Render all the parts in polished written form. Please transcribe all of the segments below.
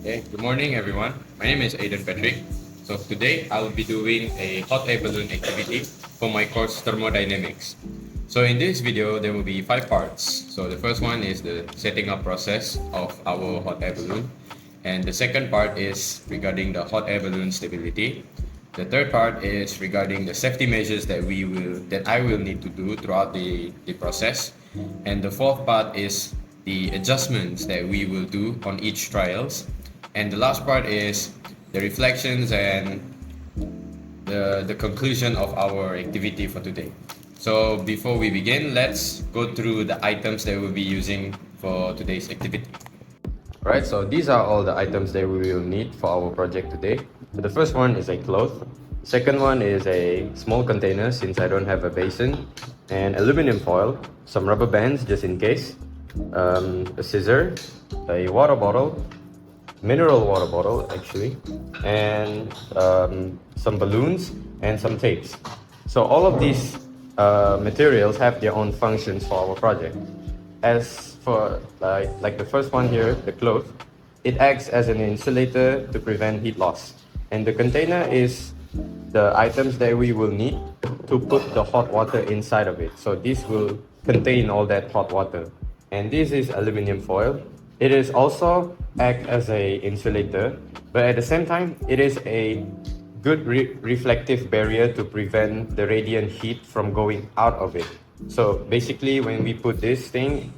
Okay, good morning everyone. My name is Aiden Patrick. So today I will be doing a hot air balloon activity for my course thermodynamics. So in this video there will be 5 parts. So the first one is the setting up process of our hot air balloon. And the second part is regarding the hot air balloon stability. The third part is regarding the safety measures that I will need to do throughout the process. And the fourth part is the adjustments that we will do on each trials. And the last part is the reflections and the conclusion of our activity for today. So before we begin, let's go through the items that we'll be using for today's activity. Alright, so these are all the items that we will need for our project today. So the first one is a cloth. Second one is a small container since I don't have a basin, and aluminum foil, some rubber bands just in case, a scissor, a water bottle, mineral water bottle actually, and some balloons and some tapes. So all of these materials have their own functions for our project. As for like the first one here, the cloth, it acts as an insulator to prevent heat loss. And the container is the items that we will need to put the hot water inside of it. So this will contain all that hot water. And this is aluminum foil. It is also act as a insulator, but at the same time, it is a good reflective barrier to prevent the radiant heat from going out of it. So basically, when we put this thing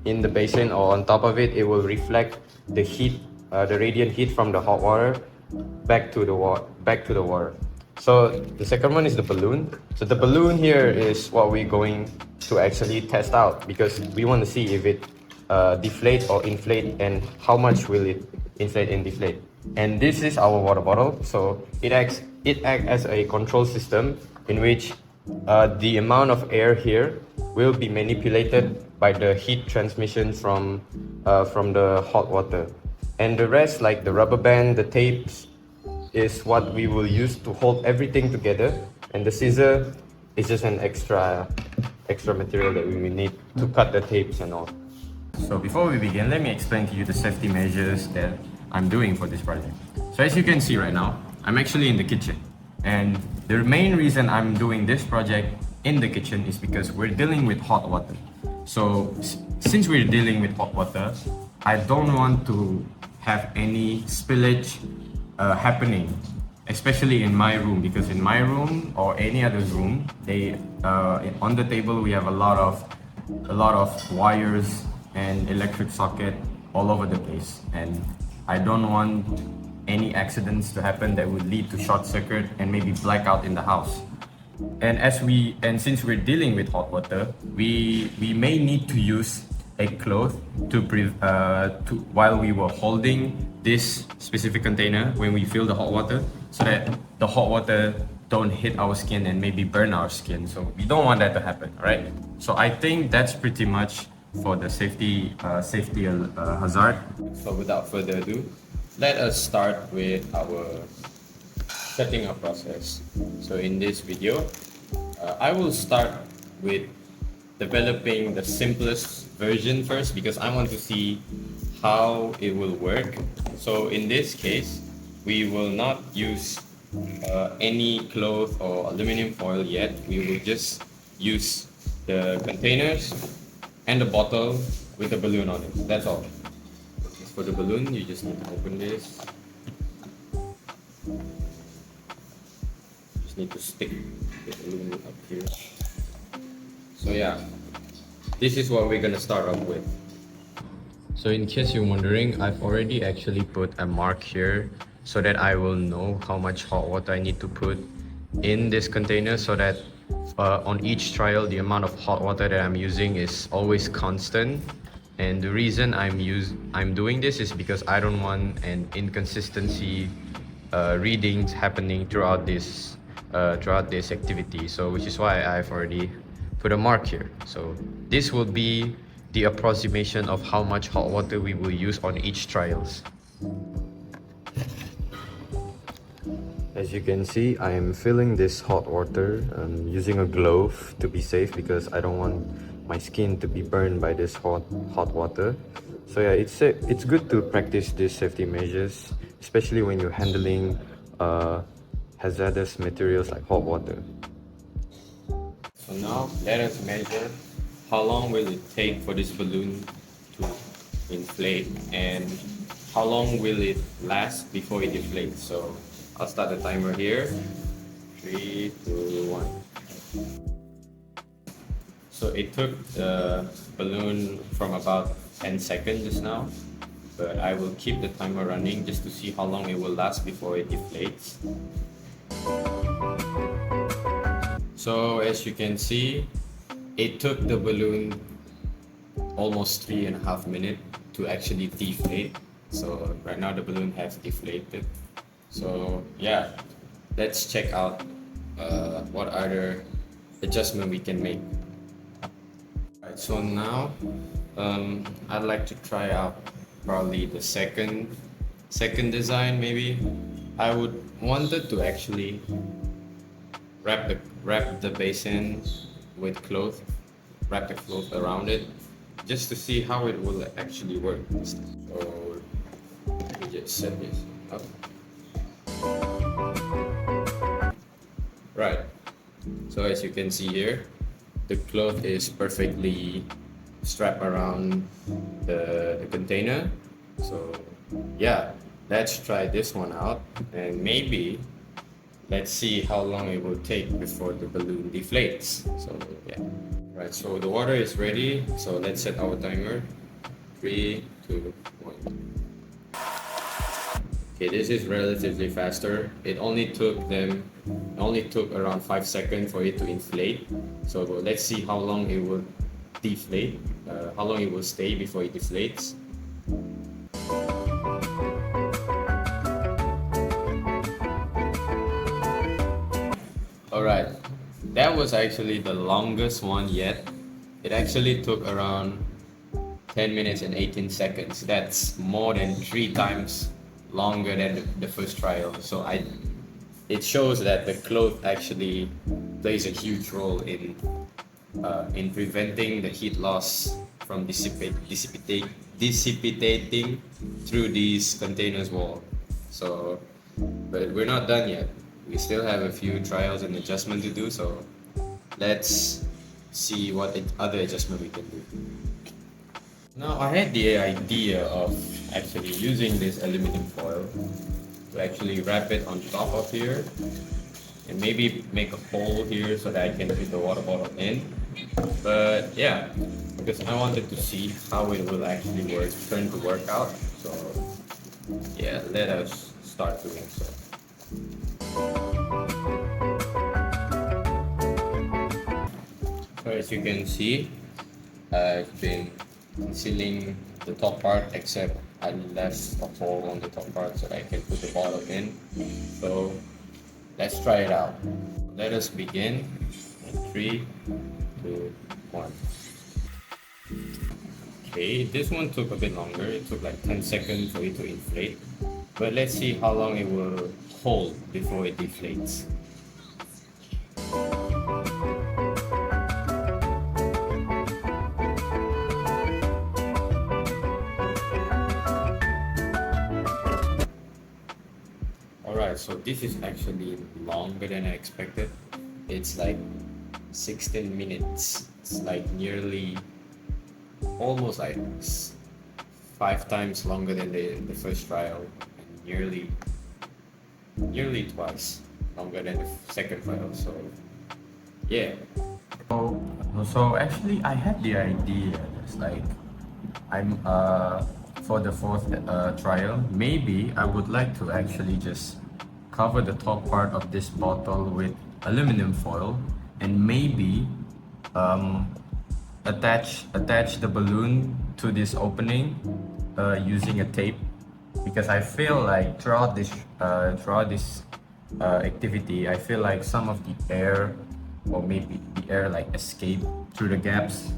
in the basin or on top of it, it will reflect the heat, the radiant heat from the hot water back to the water. So the second one is the balloon. So the balloon here is what we're going to actually test out because we want to see if it deflate or inflate and how much will it inflate and deflate. And this is our water bottle. So it acts as a control system in which the amount of air here will be manipulated by the heat transmission from the hot water. And the rest, like the rubber band, the tapes, is what we will use to hold everything together. And the scissor is just an extra material that we will need to cut the tapes and all. So before we begin, let me explain to you the safety measures that I'm doing for this project. So as you can see right now, I'm actually in the kitchen. And the main reason I'm doing this project in the kitchen is because we're dealing with hot water. So since we're dealing with hot water, I don't want to have any spillage happening, especially in my room, because in my room or any other room, on the table we have a lot of wires and electric socket all over the place, and I don't want any accidents to happen that would lead to short circuit and maybe blackout in the house. And since we're dealing with hot water, we may need to use a cloth while we were holding this specific container when we fill the hot water, so that the hot water don't hit our skin and maybe burn our skin. So we don't want that to happen, right? So I think that's pretty much for the safety hazard. So without further ado, let us start with our setting up process. So in this video, I will start with developing the simplest version first because I want to see how it will work. So in this case, we will not use any cloth or aluminum foil yet. We will just use the containers and the bottle with the balloon on it. That's all. For the balloon, you just need to open this. Just need to stick the balloon up here. So yeah, this is what we're gonna start off with. So in case you're wondering, I've already actually put a mark here so that I will know how much hot water I need to put in this container, so that on each trial the amount of hot water that I'm using is always constant. And the reason I'm doing this is because I don't want an inconsistency readings happening throughout this activity. So which is why I've already put a mark here. So this will be the approximation of how much hot water we will use on each trials. As you can see, I am filling this hot water. I'm using a glove to be safe because I don't want my skin to be burned by this hot water. So yeah, it's good to practice these safety measures, especially when you're handling hazardous materials like hot water. So now let us measure how long will it take for this balloon to inflate and how long will it last before it deflates. So I'll start the timer here. 3, 2, 1. So it took the balloon from about 10 seconds just now, but I will keep the timer running just to see how long it will last before it deflates. So as you can see, it took the balloon almost 3.5 minutes to actually deflate. So right now the balloon has deflated. So yeah, let's check out what other adjustment we can make. Alright, so now I'd like to try out probably the second design maybe. I would wanted to actually wrap the basin with cloth, wrap the cloth around it, just to see how it will actually work. So let me just set this up. Right. So as you can see here, the cloth is perfectly strapped around the container. So yeah, let's try this one out and maybe let's see how long it will take before the balloon deflates. So yeah. Right, so the water is ready. So let's set our timer. 3, 2, 1. Okay, this is relatively faster. It only took around 5 seconds for it to inflate. So let's see how long it will deflate, how long it will stay before it deflates. Alright, that was actually the longest one yet. It actually took around 10 minutes and 18 seconds. That's more than 3 times longer than the first trial. So it shows that the cloth actually plays a huge role in preventing the heat loss from dissipating through these containers wall. So, but we're not done yet. We still have a few trials and adjustment to do. So let's see what other adjustment we can do. Now I had the idea of actually using this aluminum foil to actually wrap it on top of here and maybe make a hole here so that I can fit the water bottle in. But yeah, because I wanted to see how it will actually turn to work out. So yeah, let us start doing so. So as you can see, I've been concealing the top part, except I left a hole on the top part so that I can put the bottle in. So let's try it out. Let us begin in 3, 2, 1. Okay, this one took a bit longer. It took like 10 seconds for it to inflate. But let's see how long it will hold before it deflates. Alright, so this is actually longer than I expected. It's like 16 minutes. It's like almost like 5 times longer than the first trial, and nearly twice longer than the second trial. So yeah. So actually I had the idea. It's like I'm for the fourth trial, maybe I would like to actually just cover the top part of this bottle with aluminum foil and maybe attach the balloon to this opening using a tape, because I feel like throughout this activity, I feel like some of the air, or maybe the air like escape through the gaps,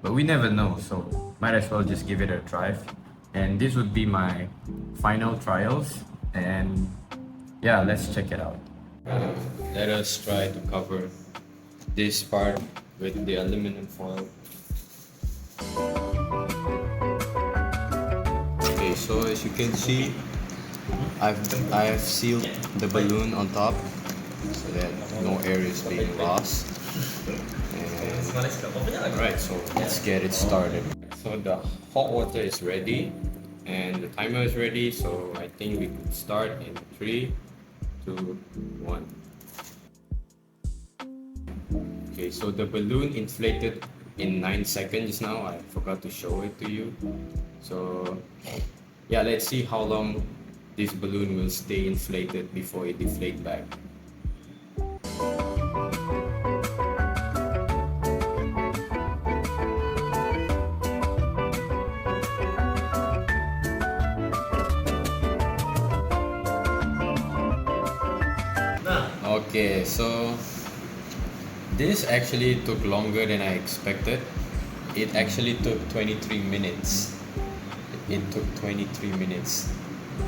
but we never know, so might as well just give it a try. And this would be my final trials, and yeah, let's check it out. Let us try to cover this part with the aluminum foil. Okay, so as you can see, I've sealed the balloon on top so that no air is being lost. And alright, so let's get it started. So the hot water is ready and the timer is ready, so I think we could start in 3, 2, 1. Okay, so the balloon inflated in 9 seconds now. I forgot to show it to you. So yeah, let's see how long this balloon will stay inflated before it deflates back. Okay, so this actually took longer than I expected. It actually took 23 minutes. It took 23 minutes.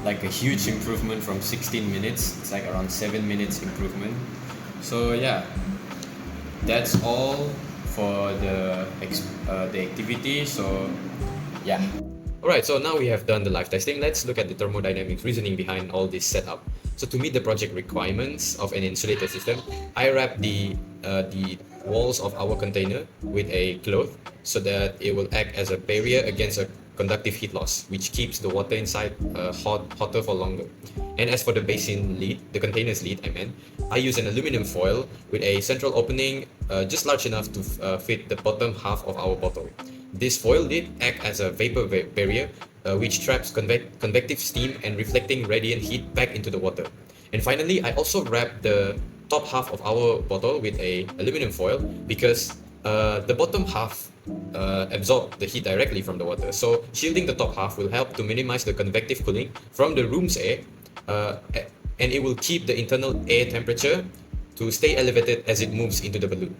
Like a huge improvement from 16 minutes. It's like around 7 minutes improvement. So yeah, that's all for the activity. So yeah. Alright, so now we have done the live testing. Let's look at the thermodynamics reasoning behind all this setup. So to meet the project requirements of an insulated system, I wrapped the walls of our container with a cloth so that it will act as a barrier against a conductive heat loss, which keeps the water inside hotter for longer. And as for the basin lid, the container's lid, I use an aluminum foil with a central opening just large enough to fit the bottom half of our bottle. This foil lid acts as a vapor barrier which traps convective steam and reflecting radiant heat back into the water. And finally, I also wrap the top half of our bottle with a aluminum foil because the bottom half absorb the heat directly from the water. So shielding the top half will help to minimize the convective cooling from the room's air and it will keep the internal air temperature to stay elevated as it moves into the balloon.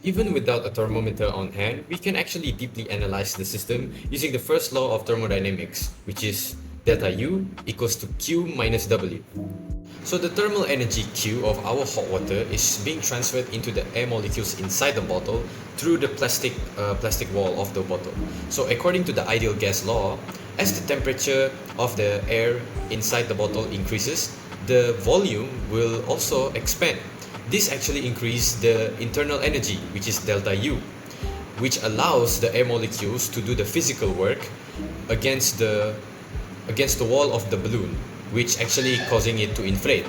Even without a thermometer on hand, we can actually deeply analyze the system using the first law of thermodynamics, which is delta U equals to Q minus W. So the thermal energy Q of our hot water is being transferred into the air molecules inside the bottle through the plastic wall of the bottle. So according to the ideal gas law, as the temperature of the air inside the bottle increases, the volume will also expand. This actually increases the internal energy, which is delta U, which allows the air molecules to do the physical work against the wall of the balloon, which actually causing it to inflate.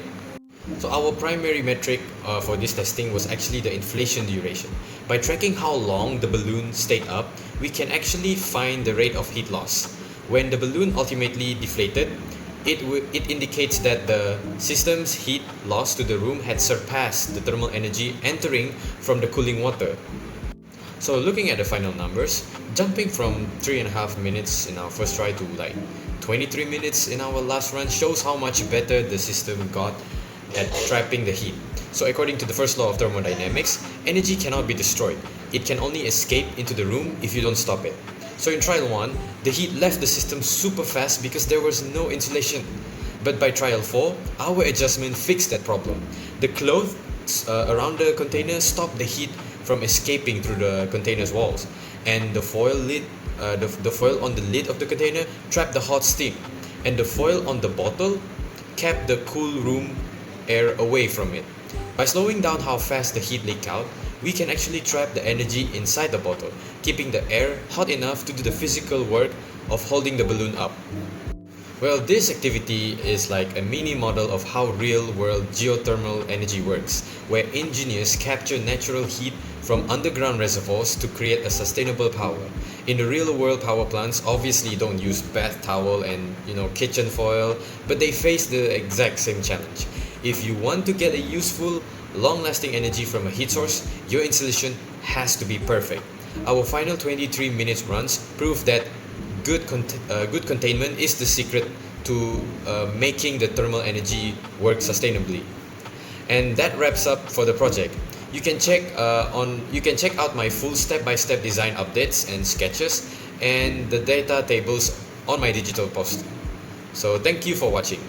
So our primary metric for this testing was actually the inflation duration. By tracking how long the balloon stayed up, we can actually find the rate of heat loss. When the balloon ultimately deflated, it indicates that the system's heat loss to the room had surpassed the thermal energy entering from the cooling water. So looking at the final numbers, jumping from 3.5 minutes in our first try to like 23 minutes in our last run shows how much better the system got at trapping the heat. So according to the first law of thermodynamics, energy cannot be destroyed. It can only escape into the room if you don't stop it. So in trial 1, the heat left the system super fast because there was no insulation. But by trial 4, our adjustment fixed that problem. The cloth around the container stopped the heat from escaping through the container's walls, and the foil on the lid of the container trapped the hot steam, and the foil on the bottle kept the cool room air away from it. By slowing down how fast the heat leaked out, we can actually trap the energy inside the bottle, keeping the air hot enough to do the physical work of holding the balloon up. Well, this activity is like a mini model of how real-world geothermal energy works, where engineers capture natural heat from underground reservoirs to create a sustainable power. In the real-world power plants, obviously don't use bath towel and kitchen foil, but they face the exact same challenge. If you want to get a useful, long-lasting energy from a heat source, your installation has to be perfect. Our final 23 minutes runs prove that good containment is the secret to making the thermal energy work sustainably. And that wraps up for the project. You can check out my full step-by-step design updates and sketches and the data tables on my digital post. So thank you for watching.